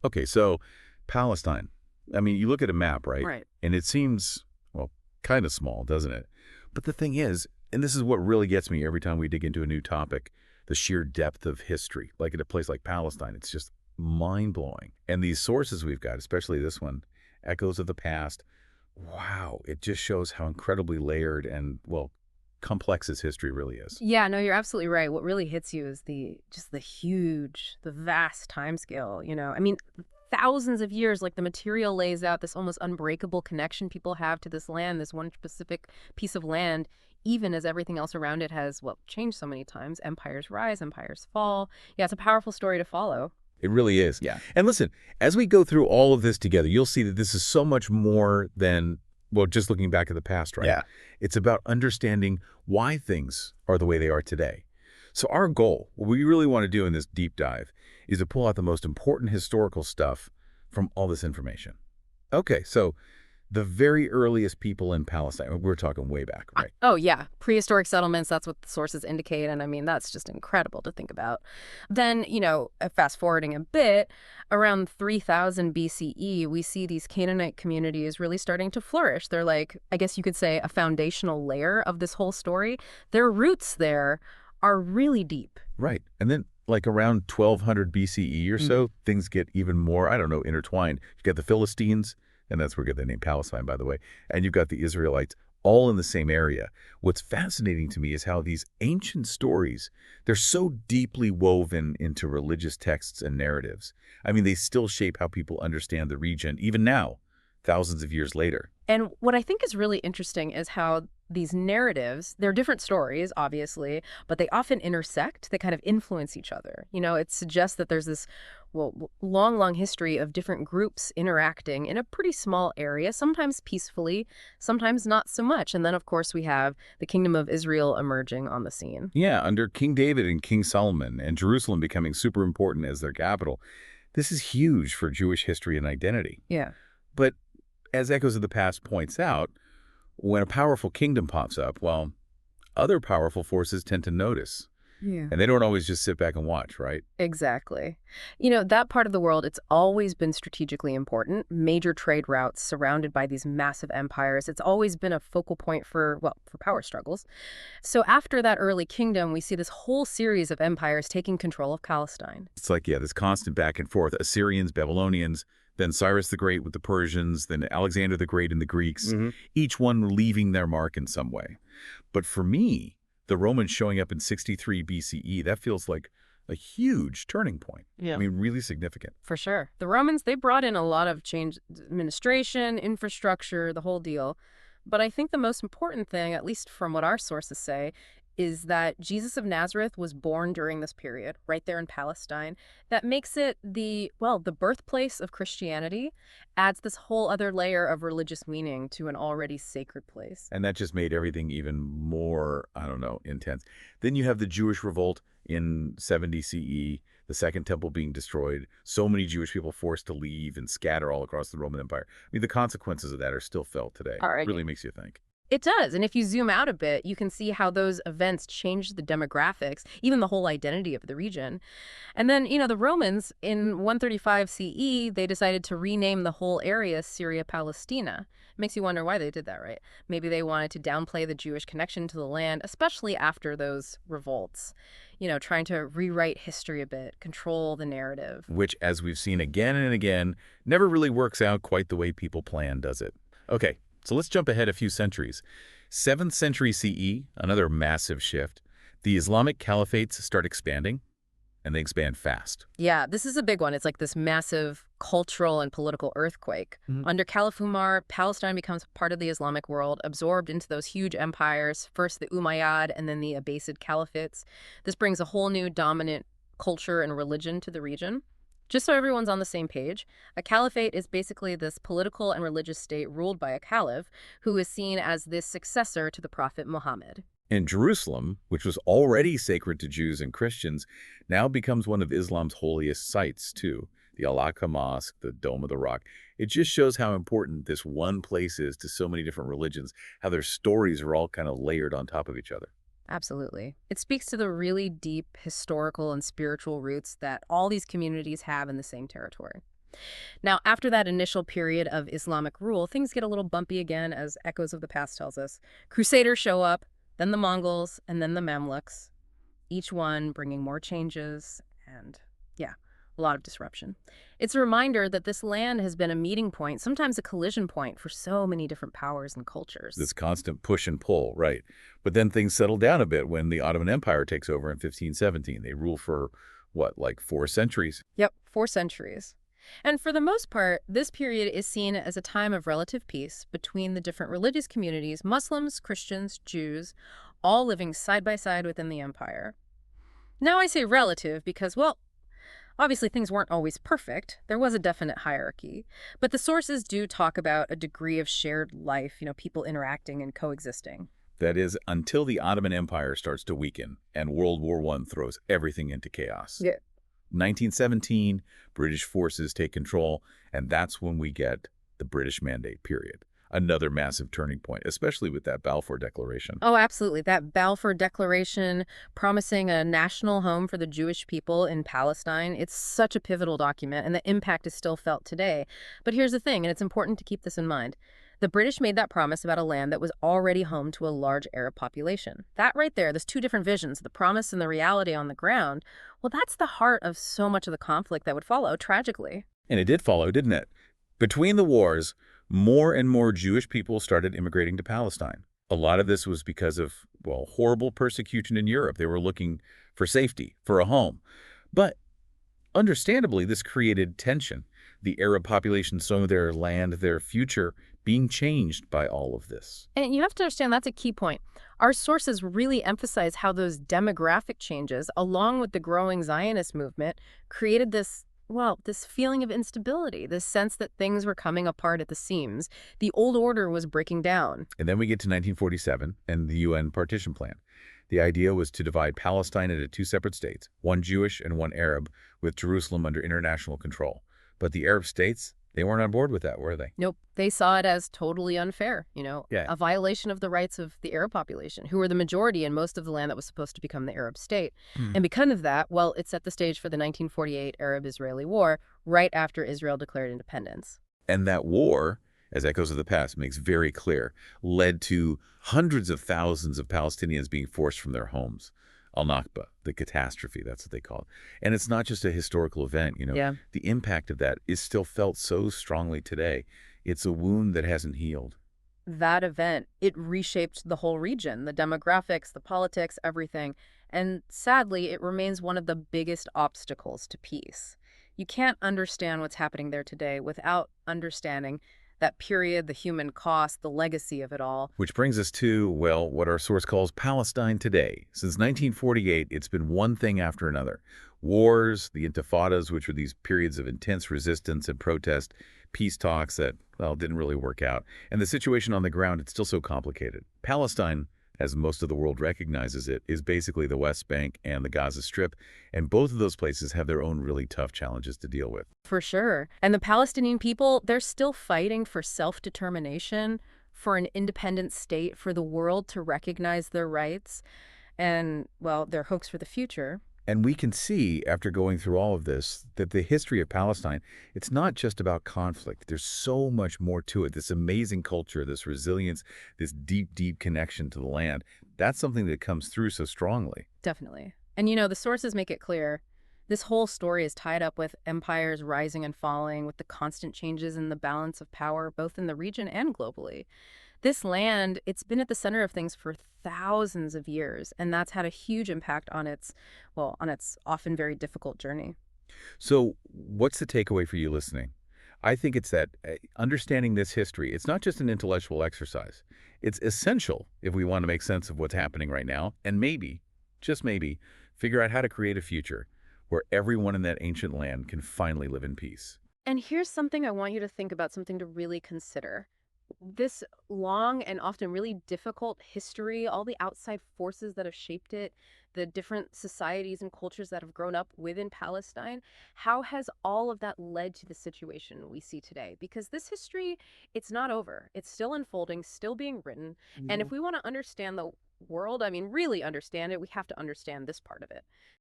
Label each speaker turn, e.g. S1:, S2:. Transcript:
S1: Okay, so Palestine. I mean, you look at a map, right?
S2: Right.
S1: And it seems, well, kind of small, doesn't it? But the thing is, and this is what really gets me every time we dig into a new topic, the sheer depth of history. Like at a place like Palestine, it's just mind-blowing. And these sources we've got, especially this one, Echoes of the Past, wow, it just shows how incredibly layered and, well, complex his history really is.
S2: Yeah, no, you're absolutely right. What really hits you is the vast time scale, I mean, thousands of years, like the material lays out this almost unbreakable connection people have to this land, this one specific piece of land, even as everything else around it has, well, changed so many times. Empires rise, empires fall. Yeah, it's a powerful story to follow.
S1: It really is.
S2: Yeah.
S1: And listen, as we go through all of this together, you'll see that this is so much more than, well, just looking back at the past, right?
S2: Yeah.
S1: It's about understanding why things are the way they are today. So our goal, what we really want to do in this deep dive, is to pull out the most important historical stuff from all this information. Okay, so the very earliest people in Palestine, we're talking way back, right?
S2: Oh, yeah. Prehistoric settlements, that's what the sources indicate. And I mean, that's just incredible to think about. Then, fast forwarding a bit, around 3000 BCE, we see these Canaanite communities really starting to flourish. They're like, I guess you could say, a foundational layer of this whole story. Their roots there are really deep.
S1: Right. And then like around 1200 BCE or so, things get even more, I don't know, intertwined. You got the Philistines, and that's where we get the name Palestine, by the way. And you've got the Israelites all in the same area. What's fascinating to me is how these ancient stories, they're so deeply woven into religious texts and narratives. I mean, they still shape how people understand the region, even now, thousands of years later.
S2: And what I think is really interesting is how these narratives, they're different stories, obviously, but they often intersect. They kind of influence each other. It suggests that there's this, well, long, long history of different groups interacting in a pretty small area, sometimes peacefully, sometimes not so much. And then, of course, we have the Kingdom of Israel emerging on the scene.
S1: Yeah, under King David and King Solomon, and Jerusalem becoming super important as their capital. This is huge for Jewish history and identity.
S2: Yeah.
S1: But as Echoes of the Past points out, when a powerful kingdom pops up, well, other powerful forces tend to notice.
S2: Yeah.
S1: And they don't always just sit back and watch, right?
S2: Exactly. That part of the world, it's always been strategically important. Major trade routes surrounded by these massive empires. It's always been a focal point for power struggles. So after that early kingdom, we see this whole series of empires taking control of Palestine.
S1: It's like, yeah, this constant back and forth. Assyrians, Babylonians, then Cyrus the Great with the Persians, then Alexander the Great and the Greeks, each one leaving their mark in some way. But for me, the Romans showing up in 63 BCE, that feels like a huge turning point.
S2: Yeah.
S1: I mean, really significant.
S2: For sure. The Romans, they brought in a lot of change, administration, infrastructure, the whole deal. But I think the most important thing, at least from what our sources say, is that Jesus of Nazareth was born during this period, right there in Palestine. That makes it the birthplace of Christianity, adds this whole other layer of religious meaning to an already sacred place.
S1: And that just made everything even more, I don't know, intense. Then you have the Jewish revolt in 70 CE, the Second Temple being destroyed, so many Jewish people forced to leave and scatter all across the Roman Empire. I mean, the consequences of that are still felt today.
S2: All right.
S1: Really makes you think.
S2: It does. And if you zoom out a bit, you can see how those events changed the demographics, even the whole identity of the region. And then, the Romans in 135 CE, they decided to rename the whole area Syria Palestina. Makes you wonder why they did that, right? Maybe they wanted to downplay the Jewish connection to the land, especially after those revolts. Trying to rewrite history a bit, control the narrative.
S1: Which, as we've seen again and again, never really works out quite the way people plan, does it? Okay. So let's jump ahead a few centuries. 7th century CE, another massive shift. The Islamic caliphates start expanding, and they expand fast.
S2: Yeah, this is a big one. It's like this massive cultural and political earthquake. Under Caliph Umar, Palestine becomes part of the Islamic world, absorbed into those huge empires, first the Umayyad and then the Abbasid caliphates. This brings a whole new dominant culture and religion to the region. Just so everyone's on the same page, a caliphate is basically this political and religious state ruled by a caliph who is seen as this successor to the Prophet Muhammad.
S1: And Jerusalem, which was already sacred to Jews and Christians, now becomes one of Islam's holiest sites, too. The Al-Aqsa Mosque, the Dome of the Rock. It just shows how important this one place is to so many different religions, how their stories are all kind of layered on top of each other.
S2: Absolutely. It speaks to the really deep historical and spiritual roots that all these communities have in the same territory. Now, after that initial period of Islamic rule, things get a little bumpy again, as Echoes of the Past tells us. Crusaders show up, then the Mongols, and then the Mamluks, each one bringing more changes and, yeah, a lot of disruption. It's a reminder that this land has been a meeting point, sometimes a collision point, for so many different powers and cultures.
S1: This constant push and pull, right. But then things settle down a bit when the Ottoman Empire takes over in 1517. They rule for, what, like 4 centuries?
S2: Yep, 4 centuries. And for the most part, this period is seen as a time of relative peace between the different religious communities, Muslims, Christians, Jews, all living side by side within the empire. Now I say relative because, well, obviously things weren't always perfect. There was a definite hierarchy. But the sources do talk about a degree of shared life, people interacting and coexisting.
S1: That is, until the Ottoman Empire starts to weaken and World War I throws everything into chaos.
S2: Yeah.
S1: 1917, British forces take control, and that's when we get the British Mandate period. Another massive turning point, especially with that Balfour Declaration.
S2: Oh, absolutely. That Balfour Declaration promising a national home for the Jewish people in Palestine, it's such a pivotal document, and the impact is still felt today. But here's the thing, and it's important to keep this in mind. The British made that promise about a land that was already home to a large Arab population. That right there, there's two different visions, the promise and the reality on the ground. Well, that's the heart of so much of the conflict that would follow, tragically.
S1: And it did follow, didn't it? Between the wars, more and more Jewish people started immigrating to Palestine. A lot of this was because of, well, horrible persecution in Europe. They were looking for safety, for a home. But understandably, this created tension. The Arab population saw their land, their future, being changed by all of this.
S2: And you have to understand that's a key point. Our sources really emphasize how those demographic changes, along with the growing Zionist movement, created this feeling of instability, this sense that things were coming apart at the seams. The old order was breaking down.
S1: And then we get to 1947 and the UN partition plan. The idea was to divide Palestine into 2 separate states, one Jewish and one Arab, with Jerusalem under international control. But the Arab states, they weren't on board with that, were they?
S2: Nope. They saw it as totally unfair,
S1: Yeah.
S2: a violation of the rights of the Arab population, who were the majority in most of the land that was supposed to become the Arab state. And because of that, well, it set the stage for the 1948 Arab-Israeli War, right after Israel declared independence.
S1: And that war, as Echoes of the Past makes very clear, led to hundreds of thousands of Palestinians being forced from their homes. Al-Nakba, the catastrophe, that's what they call it. And it's not just a historical event,
S2: Yeah.
S1: The impact of that is still felt so strongly today. It's a wound that hasn't healed.
S2: That event, it reshaped the whole region, the demographics, the politics, everything. And sadly, it remains one of the biggest obstacles to peace. You can't understand what's happening there today without understanding that period, the human cost, the legacy of it all.
S1: Which brings us to, well, what our source calls Palestine today. Since 1948, it's been one thing after another. Wars, the intifadas, which were these periods of intense resistance and protest, peace talks that, well, didn't really work out. And the situation on the ground, it's still so complicated. Palestine, as most of the world recognizes it, is basically the West Bank and the Gaza Strip, and both of those places have their own really tough challenges to deal with.
S2: For sure. And the Palestinian people, they're still fighting for self-determination, for an independent state, for the world to recognize their rights and, well, their hopes for the future.
S1: And we can see, after going through all of this, that the history of Palestine, it's not just about conflict. There's so much more to it. This amazing culture, this resilience, this deep, deep connection to the land. That's something that comes through so strongly.
S2: Definitely. And the sources make it clear. This whole story is tied up with empires rising and falling, with the constant changes in the balance of power, both in the region and globally. This land, it's been at the center of things for thousands of years, and that's had a huge impact on its often very difficult journey.
S1: So what's the takeaway for you listening? I think it's that understanding this history, it's not just an intellectual exercise. It's essential if we want to make sense of what's happening right now, and maybe, just maybe, figure out how to create a future where everyone in that ancient land can finally live in peace.
S2: And here's something I want you to think about, something to really consider. This long and often really difficult history, all the outside forces that have shaped it, the different societies and cultures that have grown up within Palestine, how has all of that led to the situation we see today? Because this history, it's not over. It's still unfolding, still being written. And if we want to understand the world, really understand it, we have to understand this part of it.